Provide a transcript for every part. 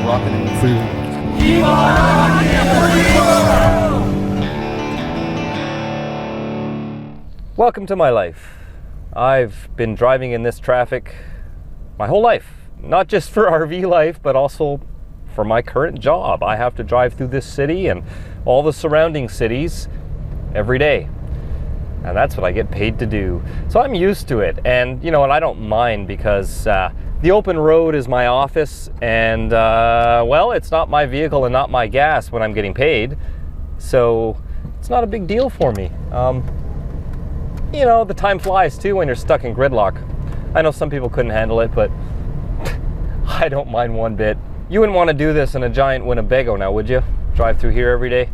rocking in the free world. Keep on rocking in the free world! Welcome to my life. I've been driving in this traffic my whole life. Not just for RV life, but also for my current job. I have to drive through this city and all the surrounding cities every day. And that's what I get paid to do. So I'm used to it. And you know what, I don't mind because the open road is my office and well, it's not my vehicle and not my gas when I'm getting paid. So it's not a big deal for me. You know, the time flies too when you're stuck in gridlock. I know some people couldn't handle it, but I don't mind one bit. You wouldn't want to do this in a giant Winnebago now, would you? Drive through here every day?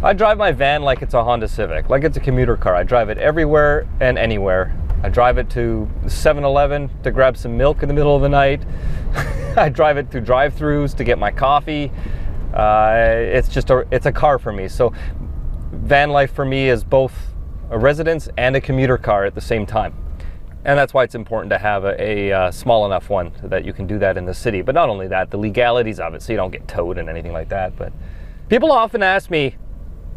I drive my van like it's a Honda Civic, like it's a commuter car. I drive it everywhere and anywhere. I drive it to 7-Eleven to grab some milk in the middle of the night. I drive it through drive-thrus to get my coffee. It's a car for me. So van life for me is both a residence and a commuter car at the same time. And that's why it's important to have a small enough one so that you can do that in the city. But not only that, the legalities of it, so you don't get towed and anything like that. But people often ask me,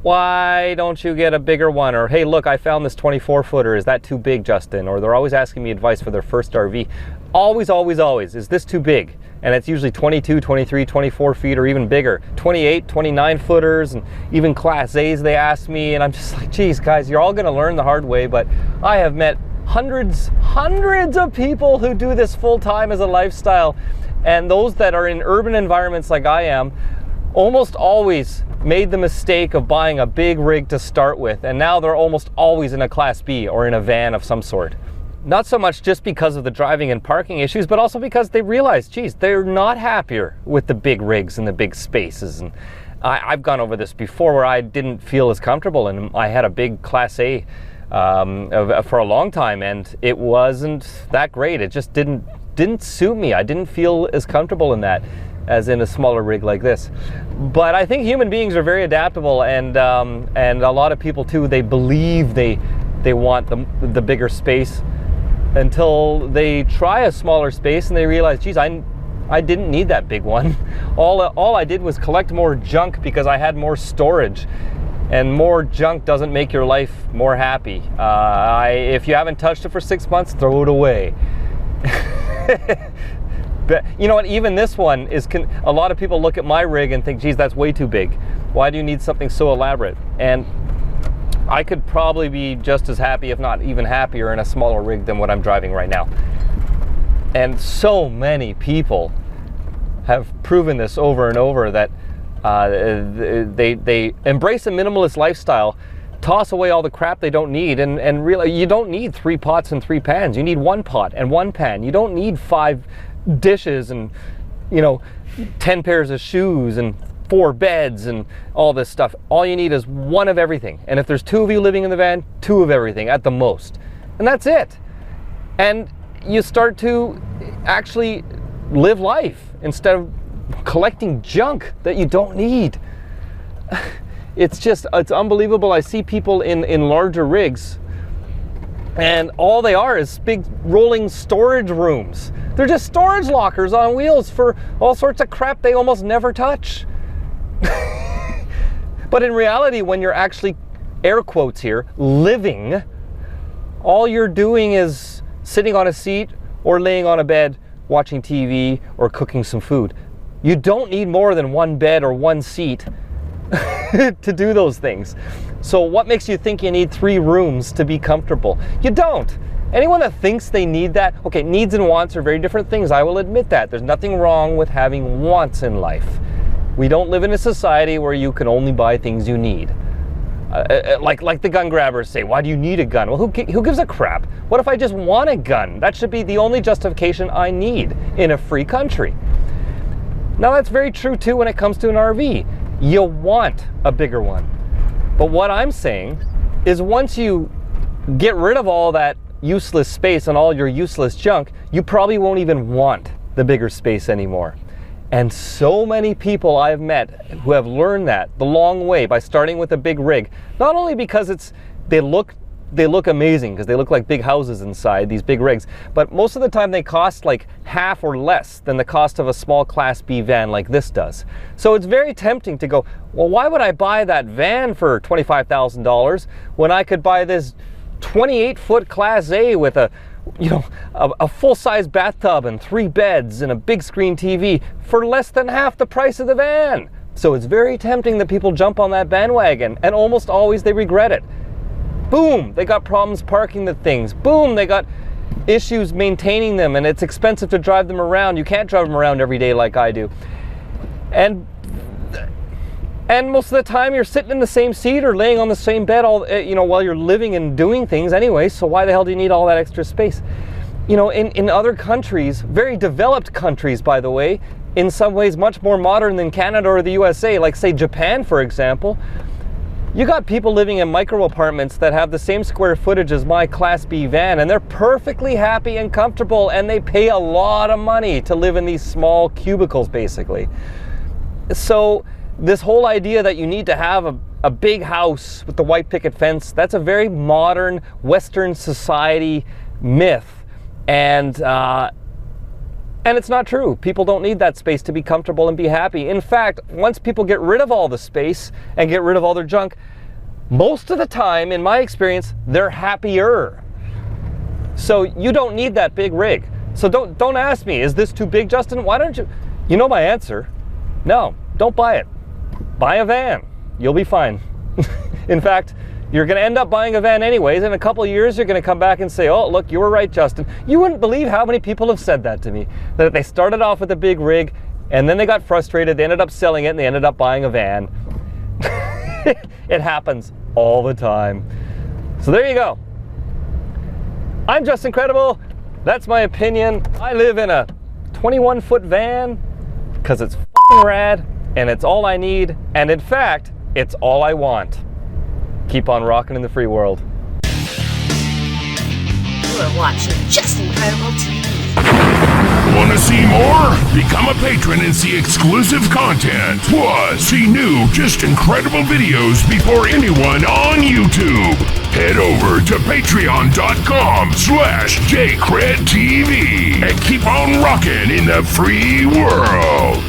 why don't you get a bigger one? Or, hey, look, I found this 24-footer. Is that too big, Justin? Or they're always asking me advice for their first RV. Always, always, always, is this too big? And it's usually 22, 23, 24 feet or even bigger. 28, 29 footers and even Class A's they ask me. And I'm just like, geez, guys, you're all going to learn the hard way. But I have met hundreds of people who do this full-time as a lifestyle. And those that are in urban environments like I am, almost always made the mistake of buying a big rig to start with, and now they're almost always in a Class B or in a van of some sort. Not so much just because of the driving and parking issues, but also because they realize, geez, they're not happier with the big rigs and the big spaces. And I've gone over this before where I didn't feel as comfortable, and I had a big Class A for a long time, and it wasn't that great. It just didn't suit me. I didn't feel as comfortable in that as in a smaller rig like this. But I think human beings are very adaptable, and a lot of people too, they believe they want the bigger space until they try a smaller space and they realize, geez, I didn't need that big one. All I did was collect more junk because I had more storage, and more junk doesn't make your life more happy. If you haven't touched it for 6 months, throw it away. But you know what, even this one is, a lot of people look at my rig and think, geez, that's way too big. Why do you need something so elaborate? And I could probably be just as happy, if not even happier, in a smaller rig than what I'm driving right now. And so many people have proven this over and over, that they embrace a minimalist lifestyle, toss away all the crap they don't need, and realize you don't need 3 pots and 3 pans. You need 1 pot and 1 pan. You don't need 5 dishes and 10 pairs of shoes and 4 beds and all this stuff. All you need is 1 of everything. And if there's 2 of you living in the van, 2 of everything at the most. And that's it. And you start to actually live life instead of collecting junk that you don't need. It's unbelievable. I see people in larger rigs, and all they are is big rolling storage rooms. They're just storage lockers on wheels for all sorts of crap they almost never touch. But in reality, when you're actually, air quotes here, living, all you're doing is sitting on a seat or laying on a bed, watching TV or cooking some food. You don't need more than 1 bed or 1 seat to do those things. So what makes you think you need 3 rooms to be comfortable? You don't. Anyone that thinks they need that, okay, needs and wants are very different things. I will admit that. There's nothing wrong with having wants in life. We don't live in a society where you can only buy things you need. Like the gun grabbers say, why do you need a gun? Well, who gives a crap? What if I just want a gun? That should be the only justification I need in a free country. Now that's very true too when it comes to an RV. You want a bigger one. But what I'm saying is, once you get rid of all that useless space and all your useless junk, you probably won't even want the bigger space anymore. And so many people I've met who have learned that the long way by starting with a big rig, not only because they look they look amazing because they look like big houses inside, these big rigs. But most of the time they cost like half or less than the cost of a small Class B van like this does. So it's very tempting to go, well, why would I buy that van for $25,000 when I could buy this 28-foot Class A with a full-size bathtub and 3 beds and a big screen TV for less than half the price of the van? So it's very tempting that people jump on that bandwagon, and almost always they regret it. Boom, they got problems parking the things. Boom, they got issues maintaining them, and it's expensive to drive them around. You can't drive them around every day like I do. And most of the time you're sitting in the same seat or laying on the same bed while you're living and doing things anyway, so why the hell do you need all that extra space? In other countries, very developed countries, by the way, in some ways much more modern than Canada or the USA, like say Japan, for example, you got people living in micro apartments that have the same square footage as my Class B van, and they're perfectly happy and comfortable, and they pay a lot of money to live in these small cubicles, basically. So this whole idea that you need to have a big house with the white picket fence, that's a very modern Western society myth. And it's not true. People don't need that space to be comfortable and be happy. In fact, once people get rid of all the space and get rid of all their junk, most of the time, in my experience, they're happier. So you don't need that big rig. So don't ask me, is this too big, Justin? Why don't you? You know my answer. No, don't buy it. Buy a van. You'll be fine. In fact, you're going to end up buying a van anyways. In a couple of years, you're going to come back and say, oh, look, you were right, Justin. You wouldn't believe how many people have said that to me. That they started off with a big rig, and then they got frustrated, they ended up selling it, and they ended up buying a van. It happens all the time. So there you go. I'm just incredible. That's my opinion. I live in a 21-foot van because it's f***ing rad, and it's all I need, and in fact, it's all I want. Keep on rocking in the free world. You're watching Just Incredible TV. Want to see more? Become a patron and see exclusive content. Plus, see new, just incredible videos before anyone on YouTube. Head over to patreon.com/JCredTV and keep on rocking in the free world.